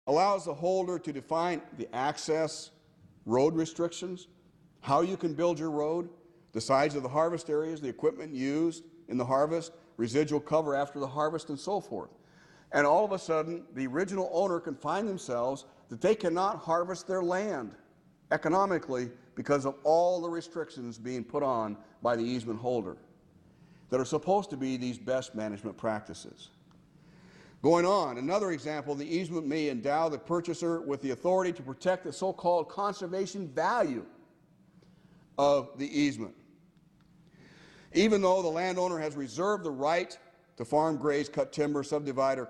allows the holder to define the access road restrictions, how you can build your road, the size of the harvest areas, the equipment used in the harvest, residual cover after the harvest, and so forth. And all of a sudden, the original owner can find themselves that they cannot harvest their land economically because of all the restrictions being put on by the easement holder that are supposed to be these best management practices. Going on, another example, the easement may endow the purchaser with the authority to protect the so-called conservation value of the easement. Even though the landowner has reserved the right to farm, graze, cut timber, subdivide, or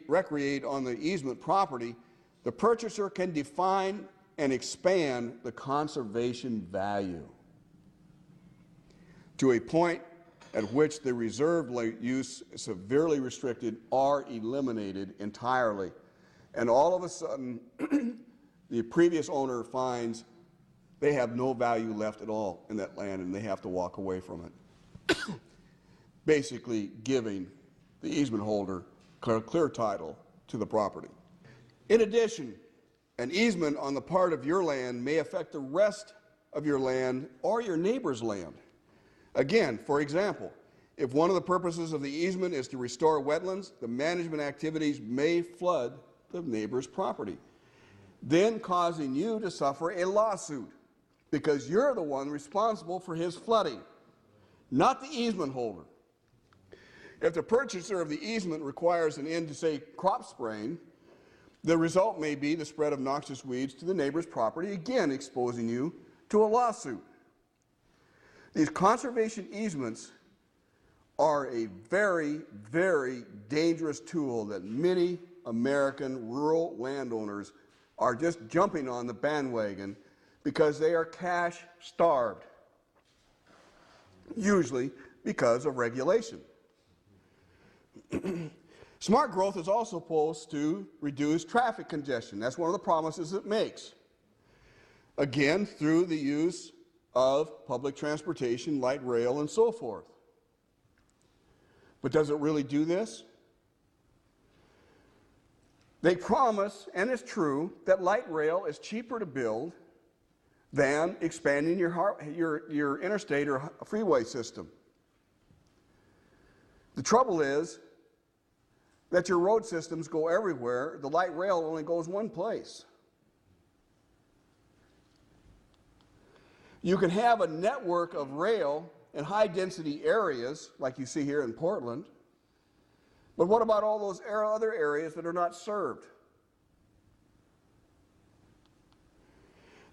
recreate on the easement property, the purchaser can define and expand the conservation value to a point at which the reserved use severely restricted or eliminated entirely. And all of a sudden, the previous owner finds they have no value left at all in that land and they have to walk away from it, basically giving the easement holder clear title to the property. In addition, an easement on the part of your land may affect the rest of your land or your neighbor's land. Again, for example, if one of the purposes of the easement is to restore wetlands, the management activities may flood the neighbor's property, then causing you to suffer a lawsuit because you're the one responsible for his flooding, not the easement holder. If the purchaser of the easement requires an end to, say, crop spraying, the result may be the spread of noxious weeds to the neighbor's property, again exposing you to a lawsuit. These conservation easements are a very, very dangerous tool that many American rural landowners are just jumping on the bandwagon because they are cash-starved, usually because of regulation. Smart growth is also supposed to reduce traffic congestion. That's one of the promises it makes. Again, through the use of public transportation, light rail, and so forth. But does it really do this? They promise, and it's true, that light rail is cheaper to build than expanding your interstate or freeway system. The trouble is that your road systems go everywhere. The light rail only goes one place. You can have a network of rail in high-density areas, like you see here in Portland, but what about all those other areas that are not served?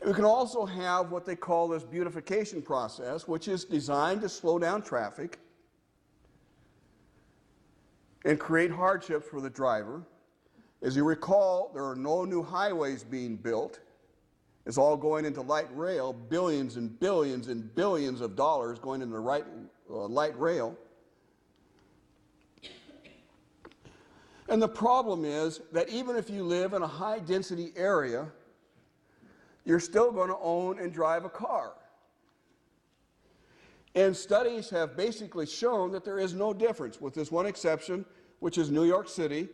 We can also have what they call this beautification process, which is designed to slow down traffic and create hardships for the driver. As you recall, there are no new highways being built. It's all going into light rail, billions and billions and billions of dollars going into light rail. And the problem is that even if you live in a high-density area, you're still going to own and drive a car. And studies have basically shown that there is no difference, with this one exception, which is New York City.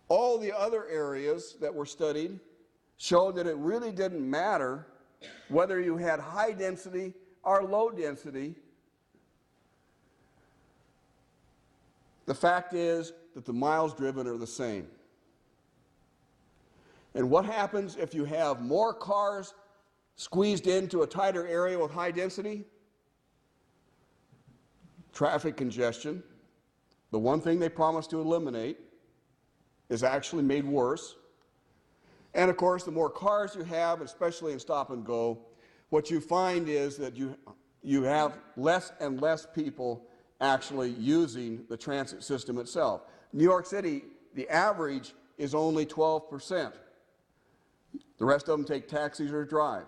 All the other areas that were studied showed that it really didn't matter whether you had high density or low density. The fact is that the miles driven are the same. And what happens if you have more cars squeezed into a tighter area with high density? Traffic congestion, the one thing they promised to eliminate, is actually made worse. And of course, the more cars you have, especially in stop and go, what you find is that you have less and less people actually using the transit system itself. New York City, the average is only 12%. The rest of them take taxis or drive.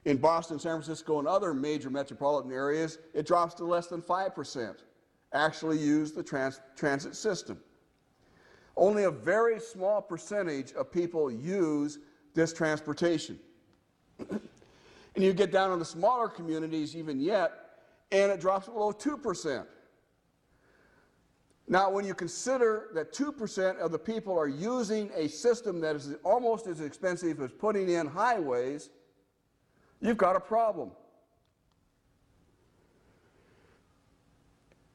In Boston, San Francisco, and other major metropolitan areas, it drops to less than 5% actually use the transit system. Only a very small percentage of people use this transportation. And you get down to the smaller communities even yet, and it drops below 2%. Now, when you consider that 2% of the people are using a system that is almost as expensive as putting in highways, you've got a problem.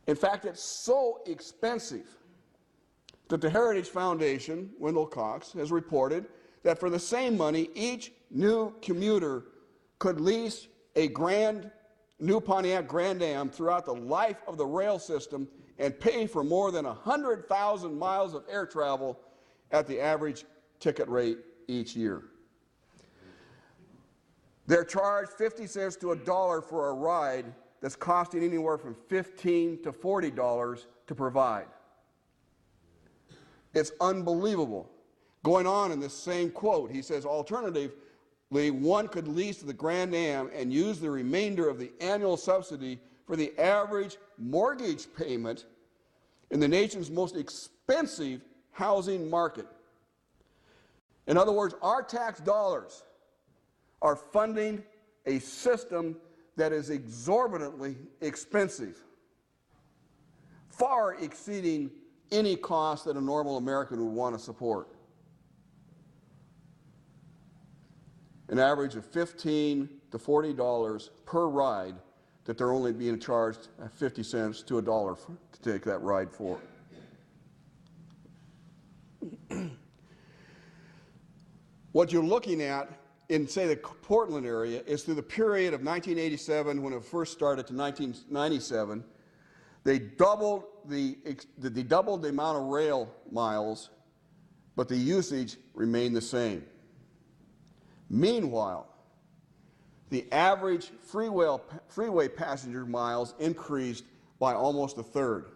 In fact, it's so expensive that the Heritage Foundation, Wendell Cox, has reported that for the same money, each new commuter could lease a new Pontiac Grand Am throughout the life of the rail system and pay for more than 100,000 miles of air travel at the average ticket rate each year. They're charged 50 cents to $1 for a ride that's costing anywhere from $15 to $40 to provide. It's unbelievable. Going on in this same quote, he says, alternatively, one could lease the Grand Am and use the remainder of the annual subsidy for the average mortgage payment in the nation's most expensive housing market. In other words, our tax dollars are funding a system that is exorbitantly expensive, far exceeding any cost that a normal American would want to support. An average of $15 to $40 per ride that they're only being charged 50 cents to $1 to take that ride for. What you're looking at in, say, the Portland area is through the period of 1987, when it first started, to 1997, they doubled the amount of rail miles, but the usage remained the same. Meanwhile, the average freeway passenger miles increased by almost a third.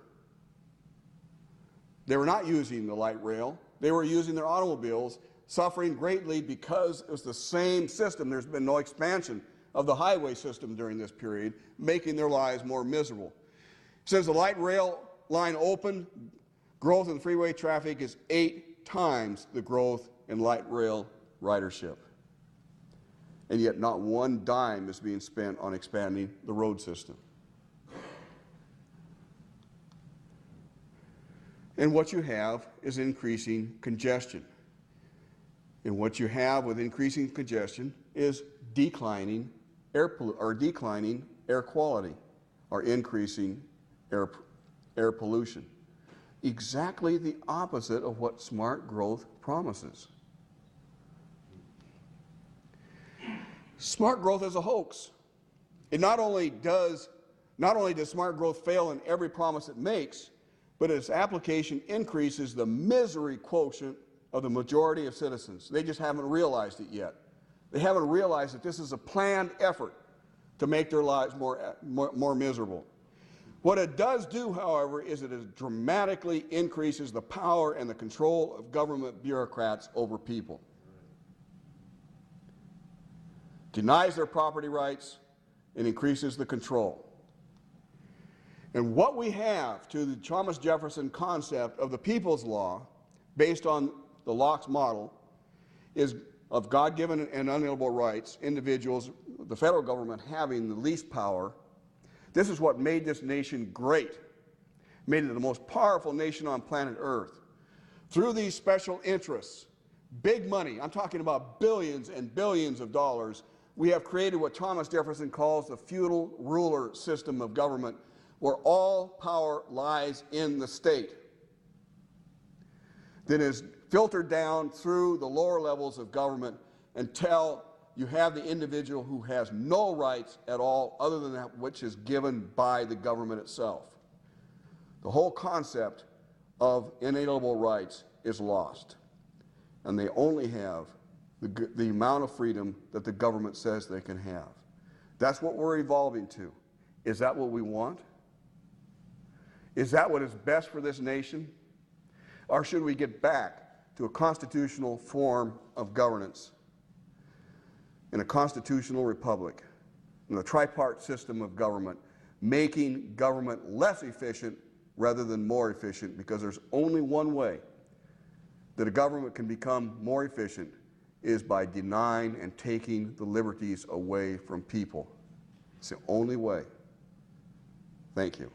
They were not using the light rail. They were using their automobiles, suffering greatly because it was the same system. There's been no expansion of the highway system during this period, making their lives more miserable. Since the light rail line opened, growth in freeway traffic is 8 times the growth in light rail ridership. And yet not one dime is being spent on expanding the road system. And what you have is increasing congestion. And what you have with increasing congestion is declining air quality, or increasing air pollution. Exactly the opposite of what smart growth promises. Smart growth is a hoax. It not only does smart growth fail in every promise it makes, but its application increases the misery quotient of the majority of citizens. They just haven't realized it yet. They haven't realized that this is a planned effort to make their lives more miserable. What it does do, however, is it dramatically increases the power and the control of government bureaucrats over people. Denies their property rights and increases the control. And what we have to the Thomas Jefferson concept of the people's law, based on the Locke's model, is of God-given and unalienable rights, individuals, the federal government having the least power. This is what made this nation great, made it the most powerful nation on planet Earth. Through these special interests, big money, I'm talking about billions and billions of dollars, we have created what Thomas Jefferson calls the feudal ruler system of government, where all power lies in the state, that is filtered down through the lower levels of government until you have the individual who has no rights at all other than that which is given by the government itself. The whole concept of inalienable rights is lost, and they only have the amount of freedom that the government says they can have. That's what we're evolving to. Is that what we want? Is that what is best for this nation? Or should we get back to a constitutional form of governance in a constitutional republic, in a tripartite system of government, making government less efficient rather than more efficient, because there's only one way that a government can become more efficient, is by denying and taking the liberties away from people. It's the only way. Thank you.